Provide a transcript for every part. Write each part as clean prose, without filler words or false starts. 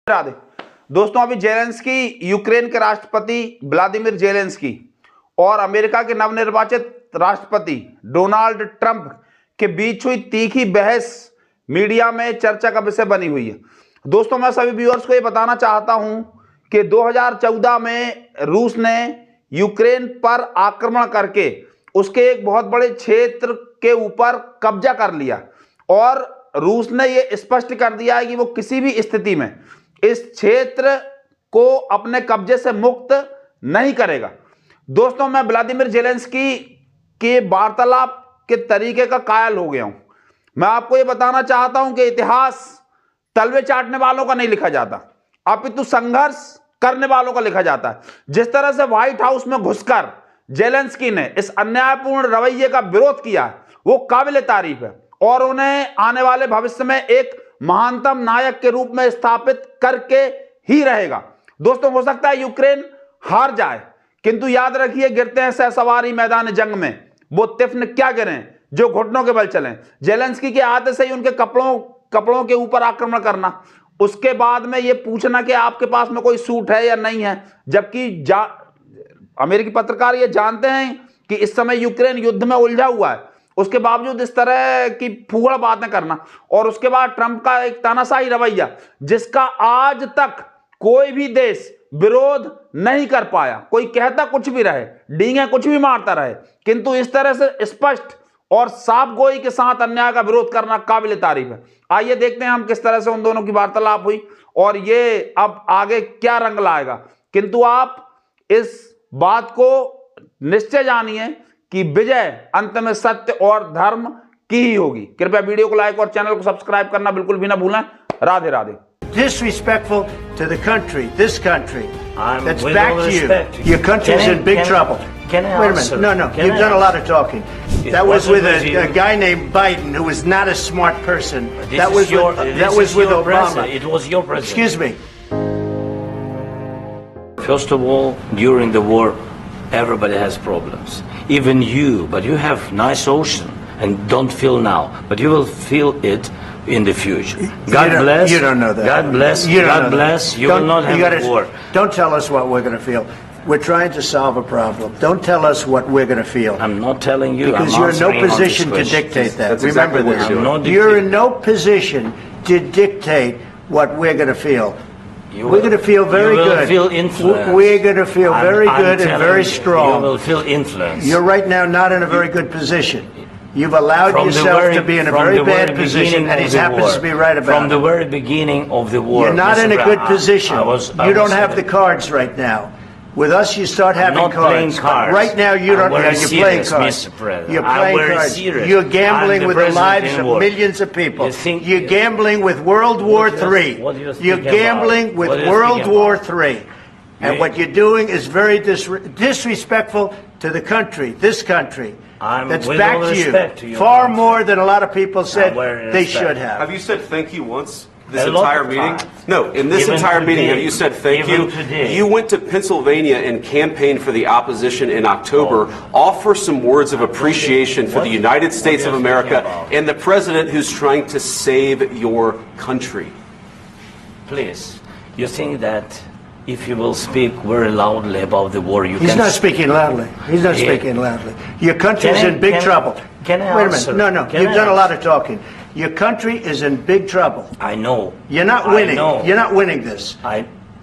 राधे। दोस्तों, अभी Zelensky, Ukraine के राष्ट्रपति व्लादिमीर जेलेंस्की और अमेरिका के नवनिर्वाचित राष्ट्रपति डोनाल्ड ट्रंप के बीच हुई तीखी बहस मीडिया में चर्चा का विषय बनी हुई है। दोस्तों, मैं सभी व्यूअर्स को ये बताना चाहता हूं कि 2014 में रूस ने यूक्रेन पर आक्रमण करके उसके एक बहुत बड़े क्षेत्र के ऊपर कब्जा कर लिया और रूस ने यह स्पष्ट कर दिया है कि वो किसी भी स्थिति में इस क्षेत्र को अपने कब्जे से मुक्त नहीं करेगा। दोस्तों, मैं व्लादिमीर जेलेंस्की के वार्तालाप के तरीके का कायल हो गया हूं। मैं आपको यह बताना चाहता हूं कि इतिहास तलवे चाटने वालों का नहीं लिखा जाता, अपितु संघर्ष करने वालों का लिखा जाता है। जिस तरह से व्हाइट हाउस में घुसकर जेलेंस्की ने इस अन्यायपूर्ण रवैये का विरोध किया है, वो काबिल तारीफ है और उन्हें आने वाले भविष्य में एक महानतम नायक के रूप में स्थापित करके ही रहेगा। दोस्तों, हो सकता है यूक्रेन हार जाए, किंतु याद रखिए, गिरते हैं सहसवारी मैदान जंग में, वो तिफ्न क्या गिरें जो घुटनों के बल चलें। जेलेंस्की के आते से ही उनके कपड़ों के ऊपर आक्रमण करना, उसके बाद में ये पूछना कि आपके पास में कोई सूट है या नहीं है, जबकि अमेरिकी पत्रकार ये जानते हैं कि इस समय यूक्रेन युद्ध में उलझा हुआ है, उसके बावजूद इस तरह की फूहड़ बातें करना। और उसके बाद ट्रंप का एक तानाशाही रवैया, जिसका आज तक कोई भी देश विरोध नहीं कर पाया। कोई कहता कुछ भी रहे, डींगे कुछ भी मारता रहे, किंतु इस तरह से स्पष्ट और साफ गोई के साथ अन्याय का विरोध करना काबिल तारीफ है। आइए देखते हैं हम किस तरह से उन दोनों की वार्तालाप हुई और ये अब आगे क्या रंग लाएगा। किंतु आप इस बात को निश्चय जानिए कि विजय अंत में सत्य और धर्म की ही होगी। कृपया वीडियो को लाइक और चैनल को सब्सक्राइब करना बिल्कुल भी ना भूलें। Radhe Radhe. Disrespectful to the country, this country, that's back to you. Your country's in big trouble. Can I Wait a minute. No, you've done a lot of talking. That was with a guy named Biden, who was not a smart person. That was with Obama. It was your president. Excuse me. First of all, during the war, everybody has problems. Even you, but you have nice ocean and don't feel now, but you will feel it in the future. God bless. You don't know that. God bless. God bless. You will not have war. Don't tell us what we're going to feel. We're trying to solve a problem. Don't tell us what we're going to feel. I'm not telling you. Because you're in no position to dictate that. Remember this. You're in no position to dictate what we're going to feel. We're going to feel very good. You will feel influence. We're going to feel very good and very strong. You will feel influence. You're right now not in a very good position. You've allowed yourself to be in a very bad position, and he happens to be right about it. From the very beginning of the war. You're not in a good position. You don't have the cards right now. With us, you start having cards. Right now, you don't. You're playing cards. You're playing cards. You're gambling with the lives of millions of people. You're gambling with World War III. You're gambling with World War III. And what you're doing is very disrespectful to the country, this country. That's back to you. Far more than a lot of people said they should have. Have you said thank you once? This entire meeting? No, in this entire meeting, have you said thank you? You went to Pennsylvania and campaigned for the opposition in October. Offer some words of appreciation for the United States of America and the president who's trying to save your country. Please, you think that if you will speak very loudly about the war, you can... He's not speaking loudly. He's not speaking loudly. Your country's in big trouble. Can I Wait a minute. No. You've done a lot of talking. Your country is in big trouble. I know. You're not winning. You're not winning this.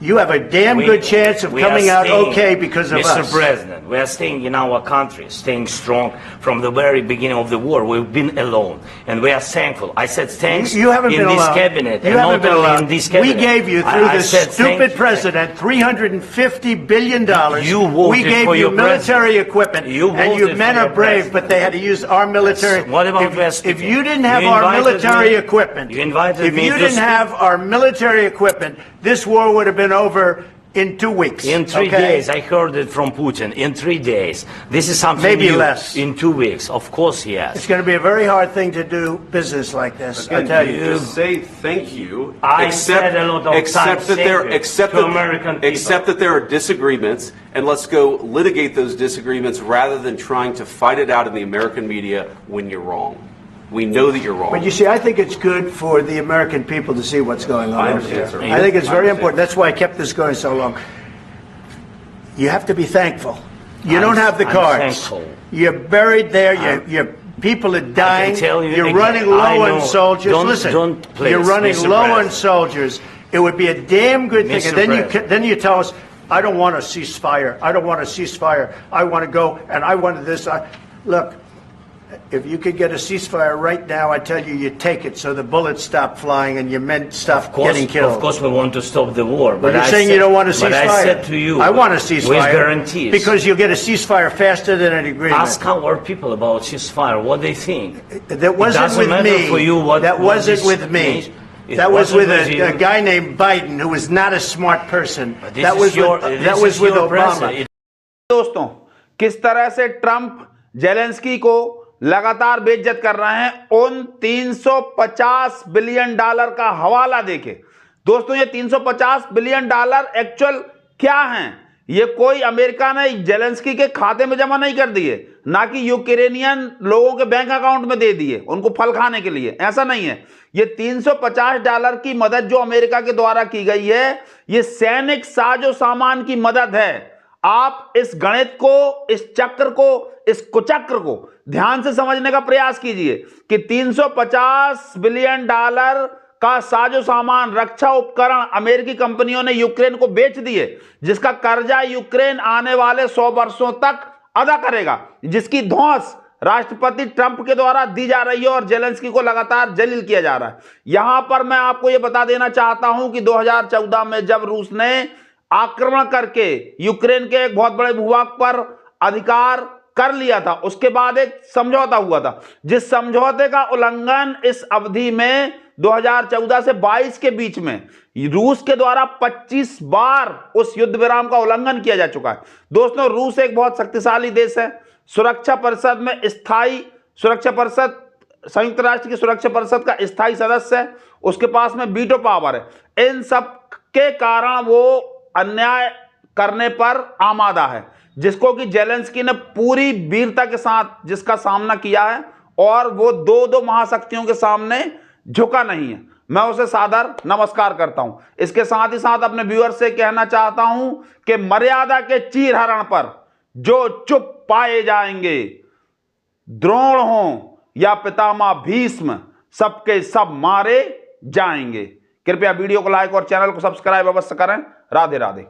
You have a damn good chance of coming out okay because of us. Mr. President, we are staying in our country, staying strong from the very beginning of the war. We've been alone, and we are thankful. I said thanks you haven't in been this alone. cabinet, you and haven't not been only alone. in this cabinet. We gave you, through this stupid president, $350 billion. You voted we gave for you your military equipment, and your men are brave, but they had to use our military. What about if you didn't have our military equipment, if you didn't have our military equipment, this war would have been over in 2 weeks. In 3 days. I heard it from Putin. In 3 days. This is something maybe new. Less. In 2 weeks. Of course, yes. It's going to be a very hard thing to do business like this. Again, I tell you. Just say thank you. I said a lot of except times that there are disagreements, and let's go litigate those disagreements rather than trying to fight it out in the American media when you're wrong. We know that you're wrong. But you see, I think it's good for the American people to see what's going on. I understand, sir. I think it's very important. That's why I kept this going so long. You have to be thankful. You don't have the cards. Thankful. You're buried there. Your people are dying. You're running low on soldiers. Listen, you're running low on soldiers. It would be a damn good thing. And then you tell us, I don't want a ceasefire. I don't want a ceasefire. I want to go and I wanted this. Look, if you could get a ceasefire right now, I tell you, you take it so the bullets stop flying and your men stop getting killed. Of course, we want to stop the war. But you're saying you don't want a ceasefire. But I said to you, I want a ceasefire. With guarantees. Because you'll get a ceasefire faster than an agreement. Ask our people about ceasefire, what they think. That wasn't with me. That wasn't with me. That was with a guy named Biden, who was not a smart person. That was with Obama. दोस्तों, किस तरह से Trump Zelensky को लगातार बेइज्जत कर रहे हैं उन 350 बिलियन डॉलर का हवाला देके। दोस्तों, ये 350 बिलियन डॉलर एक्चुअल क्या हैं? ये कोई अमेरिका ने जेलेंस्की के खाते में जमा नहीं कर दिए, ना कि यूक्रेनियन लोगों के बैंक अकाउंट में दे दिए उनको फल खाने के लिए। ऐसा नहीं है। ये 350 डॉलर की मदद जो अमेरिका के द्वारा की गई है, ये सैनिक साजो सामान की मदद है। आप इस गणित को, इस चक्र को, इस कुचक्र को ध्यान से समझने का प्रयास कीजिए कि 350 बिलियन डॉलर का साजो सामान, रक्षा उपकरण अमेरिकी कंपनियों ने यूक्रेन को बेच दिए, जिसका कर्जा यूक्रेन आने वाले 100 वर्षों तक अदा करेगा, जिसकी धौंस राष्ट्रपति ट्रंप के द्वारा दी जा रही है और जेलेंस्की को लगातार जलील किया जा रहा है। यहां पर मैं आपको यह बता देना चाहता हूं कि 2014 में जब रूस ने आक्रमण करके यूक्रेन के एक बहुत बड़े भूभाग पर अधिकार कर लिया था, उसके बाद एक समझौता हुआ था, जिस समझौते का उल्लंघन इस अवधि में 2014 से 22 के बीच में रूस के द्वारा 25 बार उस युद्ध विराम का उल्लंघन किया जा चुका है। दोस्तों, रूस एक बहुत शक्तिशाली देश है, सुरक्षा परिषद में स्थायी सुरक्षा परिषद, संयुक्त राष्ट्र की सुरक्षा परिषद का स्थायी सदस्य है, उसके पास में वीटो पावर है। इन सब के कारण वो अन्याय करने पर आमादा है, जिसको कि जेलेंस्की ने पूरी वीरता के साथ जिसका सामना किया है, और वो दो महाशक्तियों के सामने झुका नहीं है। मैं उसे सादर नमस्कार करता हूं। इसके साथ ही साथ अपने व्यूअर से कहना चाहता हूं कि मर्यादा के चीरहरण पर जो चुप पाए जाएंगे, द्रोण हो या पितामह भीष्म, सबके सब मारे जाएंगे। कृपया वीडियो को लाइक और चैनल को सब्सक्राइब अवश्य करें। राधे राधे।